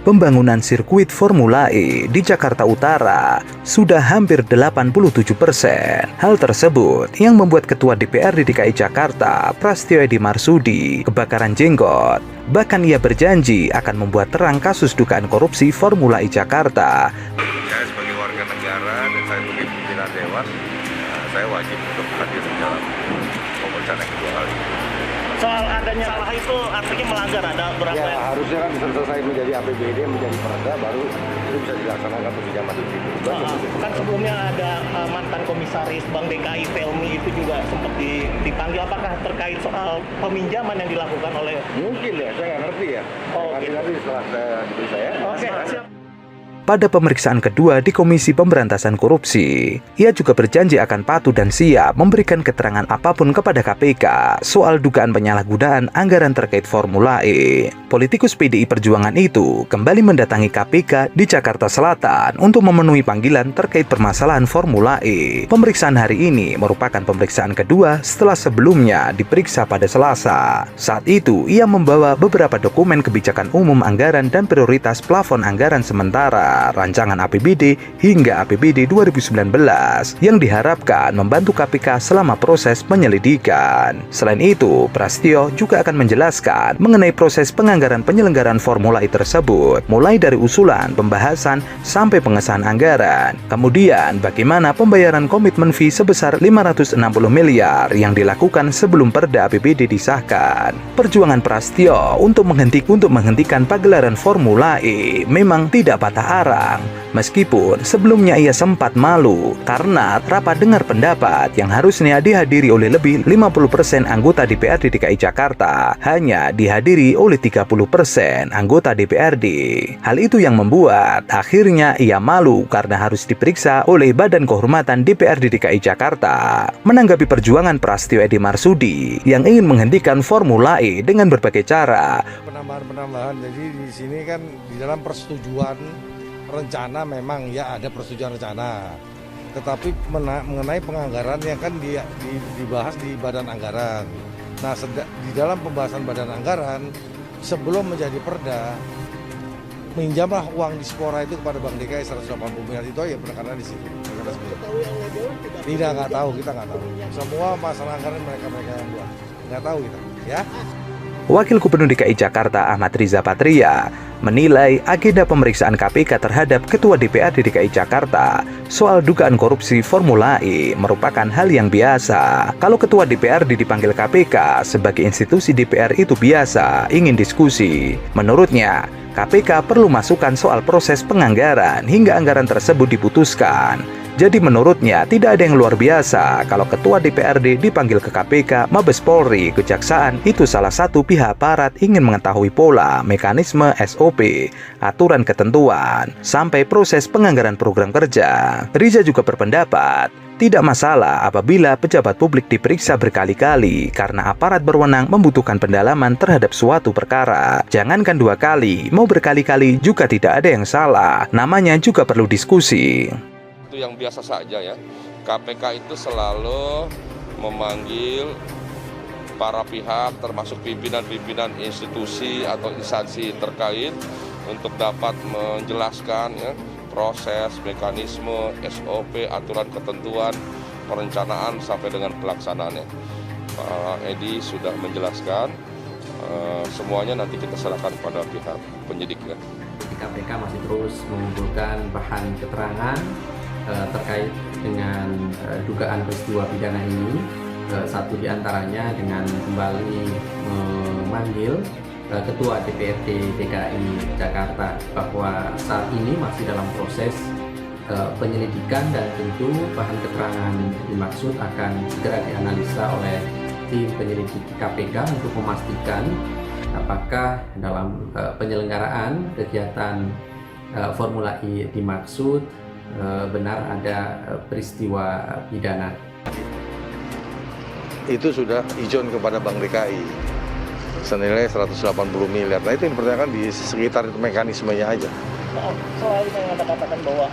pembangunan sirkuit Formula E di Jakarta Utara sudah hampir 87%. Hal tersebut yang membuat Ketua DPRD DKI Jakarta, Prastio Edy Marsudi, kebakaran jenggot. Bahkan ia berjanji akan membuat terang kasus dugaan korupsi Formula E Jakarta. Saya sebagai warga negara dan saya sebagai pimpinan dewan, saya wajib untuk hadir dalam pemeriksaan yang kedua kali. Soal adanya salah itu artinya melanggar, ada berapa? Ya, harusnya kan bisa selesai menjadi APBD, menjadi perda, baru itu bisa dilaksanakan peminjaman itu. Kan sebelumnya ada mantan komisaris Bank DKI Felmi itu juga sempat dipanggil. Apakah terkait soal peminjaman yang dilakukan oleh? Mungkin ya, saya nggak ngerti ya. Nanti setelah diberi saya. Oke, siap. Pada pemeriksaan kedua di Komisi Pemberantasan Korupsi, ia juga berjanji akan patuh dan siap memberikan keterangan apapun kepada KPK soal dugaan penyalahgunaan anggaran terkait Formula E. Politikus PDI Perjuangan itu kembali mendatangi KPK di Jakarta Selatan untuk memenuhi panggilan terkait permasalahan Formula E. Pemeriksaan hari ini merupakan pemeriksaan kedua setelah sebelumnya diperiksa pada Selasa. Saat itu, ia membawa beberapa dokumen kebijakan umum anggaran dan prioritas plafon anggaran sementara rancangan APBD hingga APBD 2019 yang diharapkan membantu KPK selama proses penyelidikan. Selain itu, Prastio juga akan menjelaskan mengenai proses penganggaran penyelenggaraan Formula E tersebut, mulai dari usulan, pembahasan, sampai pengesahan anggaran. Kemudian, bagaimana pembayaran komitmen fee sebesar 560 miliar yang dilakukan sebelum Perda APBD disahkan. Perjuangan Prastio untuk menghentikan pagelaran Formula E memang tidak patah arang, meskipun sebelumnya ia sempat malu karena rapat dengar pendapat yang harusnya dihadiri oleh lebih 50% anggota DPRD DKI Jakarta hanya dihadiri oleh 30% anggota DPRD. Hal itu yang membuat akhirnya ia malu karena harus diperiksa oleh Badan Kehormatan DPRD DKI Jakarta. Menanggapi perjuangan Prastio Edy Marsudi yang ingin menghentikan Formula E dengan berbagai cara. Penambahan, jadi di sini kan di dalam persetujuan rencana memang ya ada persetujuan rencana, tetapi mengenai penganggaran yang kan dibahas di badan anggaran. Nah, di dalam pembahasan badan anggaran sebelum menjadi perda, minjamlah uang dispora itu kepada Bank DKI 180 miliar itu ya penekanan di situ. Tidak, nggak tahu, kita nggak tahu. Semua masalah anggaran mereka yang buat, nggak tahu kita, ya. Wakil Gubernur DKI Jakarta Ahmad Riza Patria menilai agenda pemeriksaan KPK terhadap Ketua DPRD DKI Jakarta soal dugaan korupsi Formula E merupakan hal yang biasa. Kalau Ketua DPRD dipanggil KPK sebagai institusi DPR itu biasa, ingin diskusi. Menurutnya, KPK perlu masukan soal proses penganggaran hingga anggaran tersebut diputuskan. Jadi menurutnya tidak ada yang luar biasa kalau Ketua DPRD dipanggil ke KPK, Mabes Polri, Kejaksaan itu salah satu pihak aparat ingin mengetahui pola, mekanisme, SOP, aturan ketentuan, sampai proses penganggaran program kerja. Riza juga berpendapat, tidak masalah apabila pejabat publik diperiksa berkali-kali karena aparat berwenang membutuhkan pendalaman terhadap suatu perkara. Jangankan 2 kali, mau berkali-kali juga tidak ada yang salah, namanya juga perlu diskusi. Yang biasa saja ya, KPK itu selalu memanggil para pihak termasuk pimpinan-pimpinan institusi atau instansi terkait untuk dapat menjelaskan ya, proses, mekanisme, SOP, aturan ketentuan, perencanaan sampai dengan pelaksanaannya. Pak Edi sudah menjelaskan, semuanya nanti kita serahkan pada pihak penyidik. Ya. KPK masih terus mengumpulkan bahan keterangan terkait dengan dugaan peristiwa pidana ini. Satu diantaranya dengan kembali memanggil Ketua DPRD DKI Jakarta bahwa saat ini masih dalam proses penyelidikan dan tentu bahan keterangan dimaksud akan segera dianalisa oleh tim penyelidik KPK untuk memastikan apakah dalam penyelenggaraan kegiatan Formula E dimaksud benar ada peristiwa pidana. Itu sudah ijon kepada Bank DKI senilai 180 miliar. Nah itu yang dipertanyakan di sekitar itu mekanismenya aja. Soal yang Anda katakan bahwa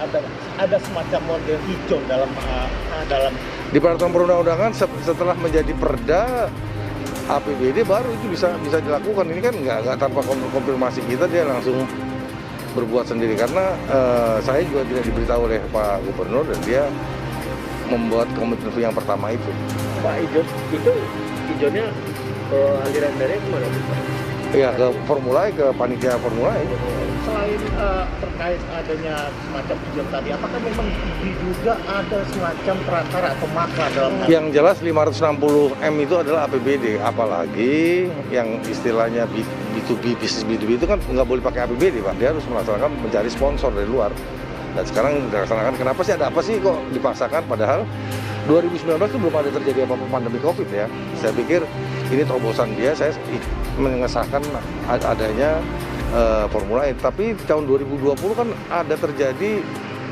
ada semacam model ijon dalam di peraturan perundang-undangan setelah menjadi perda APBD baru itu bisa dilakukan. Ini kan nggak tanpa konfirmasi kita dia langsung berbuat sendiri karena saya juga tidak diberitahu oleh Pak Gubernur dan dia membuat komitmen yang pertama itu. Pak itu hijaunya aliran darahnya kemana Pak? Ya ke Formula E, ke panitia Formula E. Selain terkait adanya semacam hijau tadi, apakah memang diduga ada semacam perantara atau makar dalam hal Yang jelas 560 M itu adalah APBD, apalagi yang istilahnya B2B, bisnis B2B itu kan nggak boleh pakai APBD Pak, dia harus melaksanakan mencari sponsor dari luar. Dan sekarang dilaksanakan, kenapa sih ada apa sih kok dipaksakan, padahal 2019 itu belum ada terjadi apa-apa pandemi COVID ya. Saya pikir ini terobosan dia, saya mengesahkan adanya Formula E. Tapi tahun 2020 kan ada terjadi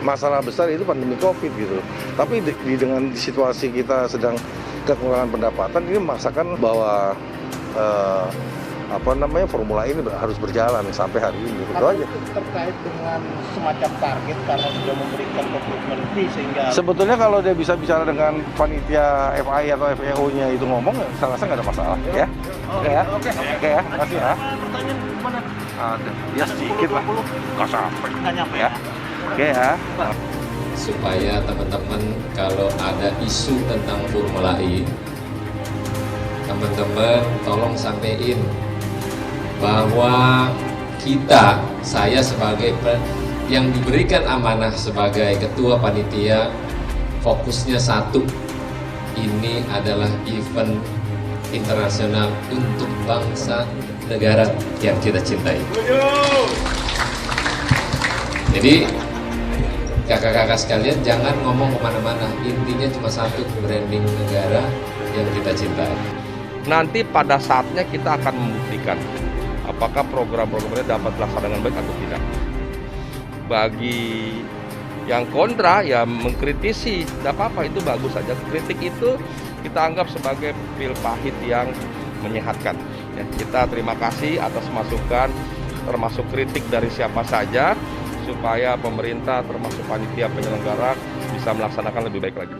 masalah besar, itu pandemi COVID gitu. Tapi dengan situasi kita sedang kekurangan pendapatan, ini memaksakan bahwa Formula E ini harus berjalan sampai hari ini. Itu aja. terkait dengan semacam target karena sudah memberikan komitmen lebih sehingga Sebetulnya kalau dia bisa bicara dengan panitia FIA atau FEO-nya itu ngomong, saya rasa nggak ada masalah ya. Oke ya, oke ya, makasih ya. pertanyaan gimana? Ada, ya sedikit lah, nggak sampai. Nggak nyampe Ya, oke ya. Supaya teman-teman kalau ada isu tentang Formula E, teman-teman tolong sampaikan bahwa saya sebagai yang diberikan amanah sebagai ketua panitia, fokusnya satu, ini adalah event internasional untuk bangsa negara yang kita cintai. Jadi kakak-kakak sekalian jangan ngomong kemana-mana, intinya cuma satu, branding negara yang kita cintai. Nanti pada saatnya kita akan membuktikan apakah program-programnya dapat dilaksanakan dengan baik atau tidak. Bagi yang kontra ya mengkritisi, tidak apa-apa, itu bagus saja. Kritik itu kita anggap sebagai pil pahit yang menyehatkan. Ya, kita terima kasih atas masukan, termasuk kritik dari siapa saja, supaya pemerintah termasuk panitia penyelenggara bisa melaksanakan lebih baik lagi.